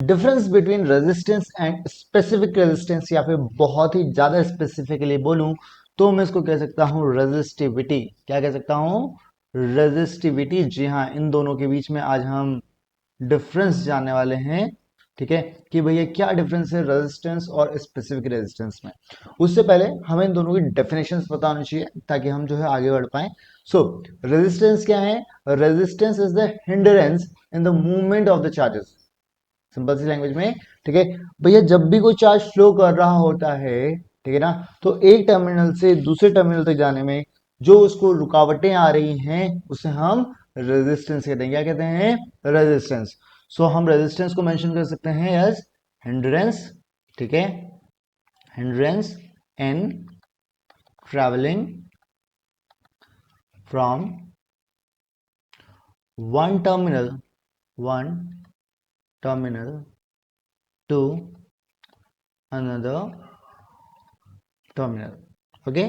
Difference between resistance and specific resistance, या फिर बहुत ही ज्यादा स्पेसिफिकली बोलूं तो मैं इसको कह सकता हूं रेजिस्टिविटी। क्या कह सकता हूं? रेजिस्टिविटी। जी हाँ, इन दोनों के बीच में आज हम डिफरेंस जानने वाले हैं। ठीक है, कि भैया क्या डिफरेंस है रेजिस्टेंस और स्पेसिफिक रेजिस्टेंस में। उससे पहले हमें इन दोनों की डेफिनेशंस पता होनी चाहिए ताकि हम जो है आगे बढ़ पाए। सो रेजिस्टेंस क्या है? Resistance is the hindrance in the movement of the charges. Simple सी लैंग्वेज में। ठीक है भैया, जब भी कोई चार्ज फ्लो कर रहा होता है, ठीक है ना, तो एक टर्मिनल से दूसरे टर्मिनल तक जाने में जो उसको रुकावटें आ रही हैं उसे हम रेजिस्टेंस कहते हैं। क्या कहते हैं? रेजिस्टेंस। सो हम रेजिस्टेंस को मेंशन कर सकते हैं एज हिंड्रेंस। ठीक है, hindrance in travelling from one terminal to another terminal. Okay,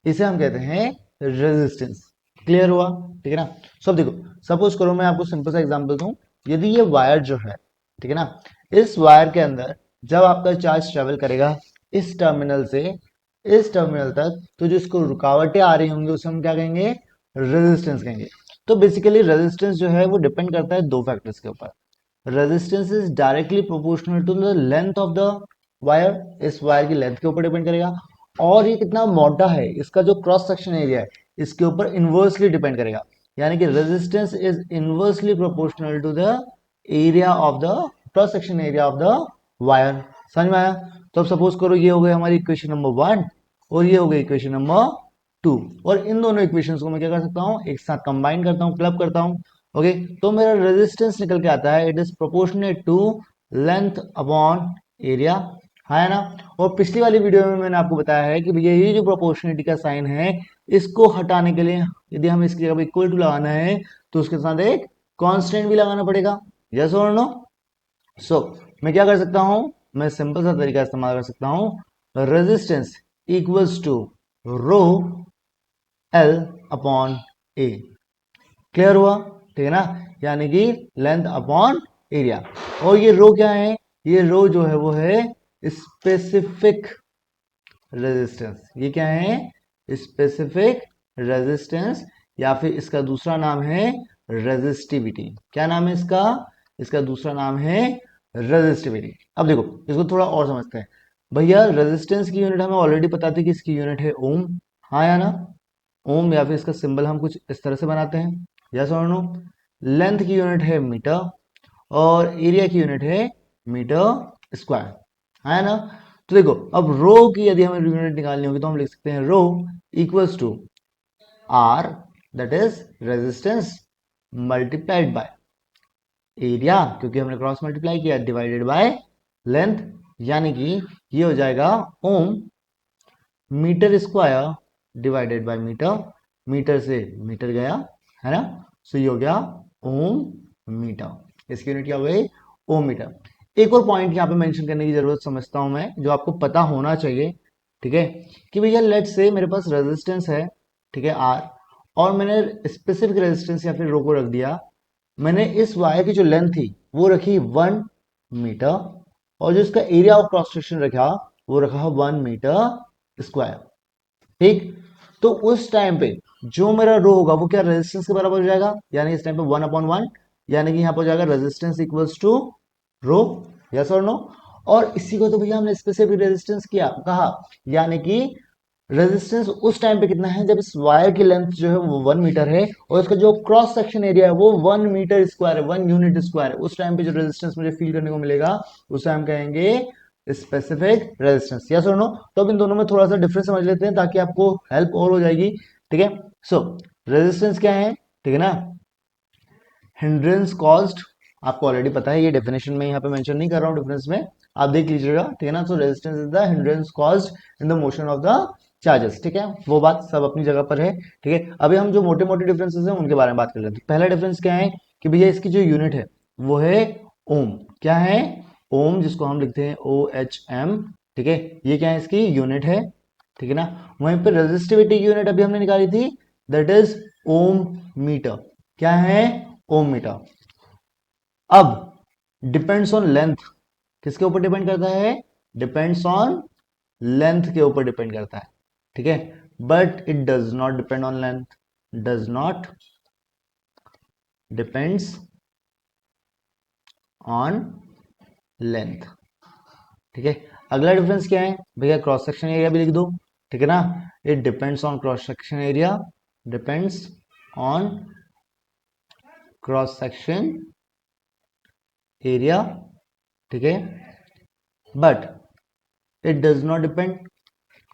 इसे हम कहते हैं रेजिस्टेंस। क्लियर हुआ? ठीक है ना। सब देखो, सपोज करो मैं आपको सिंपल सा एग्जांपल दूं। यदि ये वायर जो है, ठीक है ना, इस वायर के अंदर जब आपका चार्ज ट्रेवल करेगा इस टर्मिनल से इस टर्मिनल तक, तो जो इसको रुकावटें आ रही होंगी उसे हम क्या कहेंगे? रेजिस्टेंस कहेंगे। तो बेसिकली रेजिस्टेंस जो है वो डिपेंड करता है दो फैक्टर्स के ऊपर। Resistance is directly proportional to the length of the wire. इस वायर की लेंथ के ऊपर डिपेंड करेगा, और ये कितना मोटा है, इसका जो क्रॉस सेक्शन एरिया है, इसके ऊपर इनवर्सली डिपेंड करेगा। यानी कि resistance is inversely proportional to the area of the cross section area of the wire. समझ में आया? तो अब सपोज करो ये हो गई हमारी इक्वेशन नंबर 1 और ये हो गई इक्वेशन नंबर 2, और इन दोनों इक्वेशंस को मैं क्या कर सकता हूँ? एक साथ कंबाइन करता हूँ, क्लब करता हूँ। ओके, तो मेरा रेजिस्टेंस निकल के आता है, it is proportionate to length upon area. है ना। और पिछली वाली वीडियो में मैंने आपको बताया है कि भैया ये जो प्रोपोर्शनिटी का साइन है, इसको हटाने के लिए यदि हमें इसकी जगह इक्वल टू लगाना है तो उसके साथ एक कांस्टेंट भी लगाना पड़ेगा। यस और नो? सो मैं क्या कर सकता हूं? मैं सिंपल सा तरीका इस्तेमाल कर सकता हूं, resistance equals to rho L upon A. Clear हुआ? ठीक है ना। यानी कि लेंथ अपॉन एरिया। और ये रो क्या है? ये रो जो है वो है स्पेसिफिक रेजिस्टेंस। ये क्या है? स्पेसिफिक रेजिस्टेंस, या फिर इसका दूसरा नाम है रेजिस्टिविटी। क्या नाम है इसका? इसका दूसरा नाम है रेजिस्टिविटी। अब देखो, इसको थोड़ा और समझते हैं। भैया रेजिस्टेंस की यूनिट हमें ऑलरेडी पता थी कि इसकी यूनिट है ओम। हाँ या ना? ओम, या फिर इसका सिंबल हम कुछ इस तरह से बनाते हैं। यस और नो? लेंथ की यूनिट है मीटर और एरिया की यूनिट है मीटर स्क्वायर। है ना। तो देखो, अब रो की यदि हमें यूनिट निकालनी होगी तो हम लिख सकते हैं rho equals to R, that is resistance, multiplied by area, क्योंकि हमने क्रॉस मल्टीप्लाई किया, डिवाइडेड बाय लेंथ। यानी कि ये हो जाएगा ohm metre square divided by metre. Metre से मीटर गया, है ना। सो ये हो गया ओम मीटर। इसकी यूनिट क्या हो गई? ओम मीटर। एक और पॉइंट यहाँ पे मेंशन करने की जरूरत समझता हूं मैं, जो आपको पता होना चाहिए। ठीक है, कि भैया लेट से मेरे पास रेजिस्टेंस है, ठीक है, आर, और मैंने स्पेसिफिक रेजिस्टेंस या फिर रो को रख दिया। मैंने इस वायर की जो लेंथ थी वो रखी 1 मीटर, और जो इसका एरिया ऑफ क्रॉस सेक्शन रखा वो रखा 1 मीटर स्क्वायर। ठीक। तो उस टाइम पे जो मेरा रो होगा वो क्या रेजिस्टेंस के बराबर हो जाएगा? यानी इस टाइम पे 1/1, यानी कि यहां पर हो जाएगा resistance equals to rho. Yes और नो? और इसी को तो भैया हमने स्पेसिफिक रेजिस्टेंस किया कहा। यानी कि रेजिस्टेंस उस टाइम पे कितना है जब इस वायर की लेंथ जो है वो 1 मीटर है और इसका जो क्रॉस सेक्शन एरिया है वो 1 मीटर स्क्वायर है, 1 यूनिट स्क्वायर है। उस टाइम पे जो रेजिस्टेंस मुझे फील करने को मिलेगा उसे हम कहेंगे स्पेसिफिक रेजिस्टेंस। यस और नो? तो अब इन दोनों में थोड़ा सा डिफरेंस समझ लेते हैं ताकि आपको हेल्प और हो जाएगी। ठीक है। सो रेजिस्टेंस क्या है? ठीक है ना। हिंड्रेंस कॉज्ड, आपको ऑलरेडी पता है, ये डेफिनेशन में यहाँ पे मेंशन नहीं कर रहा हूँ, डिफरेंस में आप देख लीजिएगा। ठीक है ना। सो resistance is the hindrance caused in the motion of the charges. ठीक है, वो बात सब अपनी जगह पर है। ठीक है, अभी हम जो मोटे मोटे डिफरेंसेस हैं उनके बारे में बात कर लेते हैं। पहला डिफरेंस क्या है कि भैया इसकी जो यूनिट है वो है ओम। क्या है? ओम, जिसको हम लिखते हैं OHM। ठीक है, ये क्या है? इसकी यूनिट है। ठीक है ना। वहीं पर रेजिस्टिविटी की यूनिट अभी हमने निकाली थी, दैट इज ओम मीटर। क्या है? ओम मीटर। अब डिपेंड्स ऑन लेंथ, किसके ऊपर डिपेंड करता है, डिपेंड्स ऑन लेंथ के ऊपर डिपेंड करता है, ठीक है, but it does not depend on length, does not depends on length, ठीक है। अगला डिफरेंस क्या है भैया, क्रॉस सेक्शन एरिया भी लिख दो, ठीक है ना, it depends on cross section area, depends on cross section area, ठीक है, but it does not depend,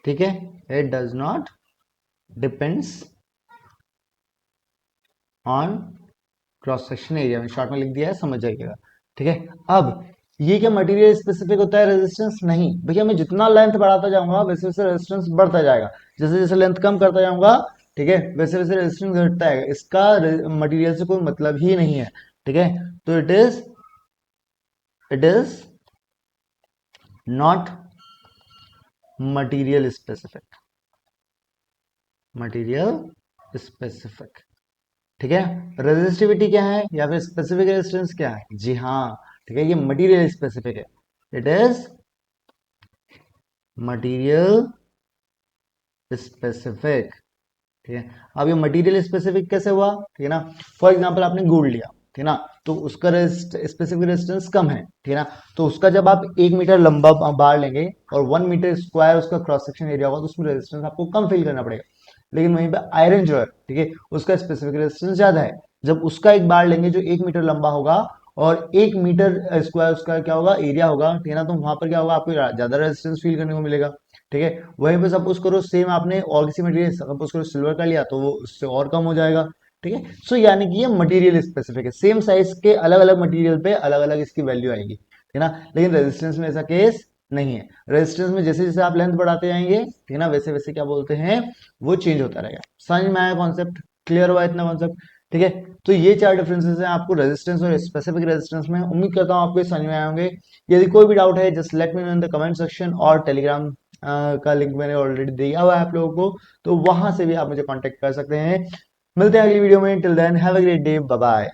ठीक है, it does not depends on cross section area, में शॉर्ट में लिख दिया है, समझ जाइएगा, ठीक है। अब ये क्या मटेरियल स्पेसिफिक होता है, रेजिस्टेंस नहीं भैया, मैं जितना लेंथ बढ़ाता जाऊंगा वैसे वैसे रेजिस्टेंस बढ़ता जाएगा, जैसे जैसे लेंथ कम करता जाऊंगा, ठीक है, वैसे वैसे रेजिस्टेंस घटता है, इसका मटेरियल से कोई मतलब ही नहीं है, ठीक है। तो it is not material specific, material specific, ठीक है। रेजिस्टिविटी क्या है या फिर स्पेसिफिक रेजिस्टेंस क्या है, जी हाँ, ठीक है, ये मटेरियल स्पेसिफिक है, इट इज मटेरियल स्पेसिफिक, ठीक है। अब ये मटेरियल स्पेसिफिक कैसे हुआ, ठीक है ना, फॉर एग्जांपल आपने गोल्ड लिया, ठीक है ना, तो उसका स्पेसिफिक रेजिस्टेंस कम है, ठीक है ना, तो उसका जब आप 1 मीटर लंबा बार लेंगे और 1 मीटर स्क्वायर उसका क्रॉस सेक्शन एरिया होगा, तो उसमें रेजिस्टेंस आपको कम फील करना पड़ेगा, लेकिन वहीं पे आयरन जो है, ठीक है, उसका स्पेसिफिक रेजिस्टेंस ज्यादा है, जब उसका एक बार लेंगे जो 1 मीटर लंबा होगा और 1 मीटर स्क्वायर उसका क्या होगा, एरिया होगा, ठीक है ना, तो वहां पर क्या होगा, आपको ज्यादा रेजिस्टेंस फील करने को मिलेगा, ठीक है। वहीं पे सपोज करो सेम आपने और किसी मटेरियल सपोज करो सिल्वर का लिया, तो वो उससे और कम हो जाएगा, ठीक है। सो यानी कि ये मटेरियल स्पेसिफिक है, सेम साइज के अलग अलग मटेरियल पे अलग अलग इसकी वैल्यू आएगी, ठीक है ना, लेकिन रेजिस्टेंस में ऐसा केस नहीं है, रेजिस्टेंस में जैसे जैसे आप लेंथ बढ़ाते जाएंगे, ठीक है ना, वैसे वैसे क्या बोलते हैं, वो चेंज होता रहेगा। समझ में आया कॉन्सेप्ट, क्लियर हुआ इतना कॉन्सेप्ट, ठीक है। तो ये 4 डिफरेंसेस हैं आपको रेजिस्टेंस और स्पेसिफिक रेजिस्टेंस में, उम्मीद करता हूँ आपको ये समझ में आए होंगे। यदि कोई भी डाउट है just let me know in the comment section, और टेलीग्राम का लिंक मैंने ऑलरेडी दिया हुआ है आप लोगों को, तो वहां से भी आप मुझे कांटेक्ट कर सकते हैं। मिलते हैं अगली वीडियो में, till then have a great day, bye bye.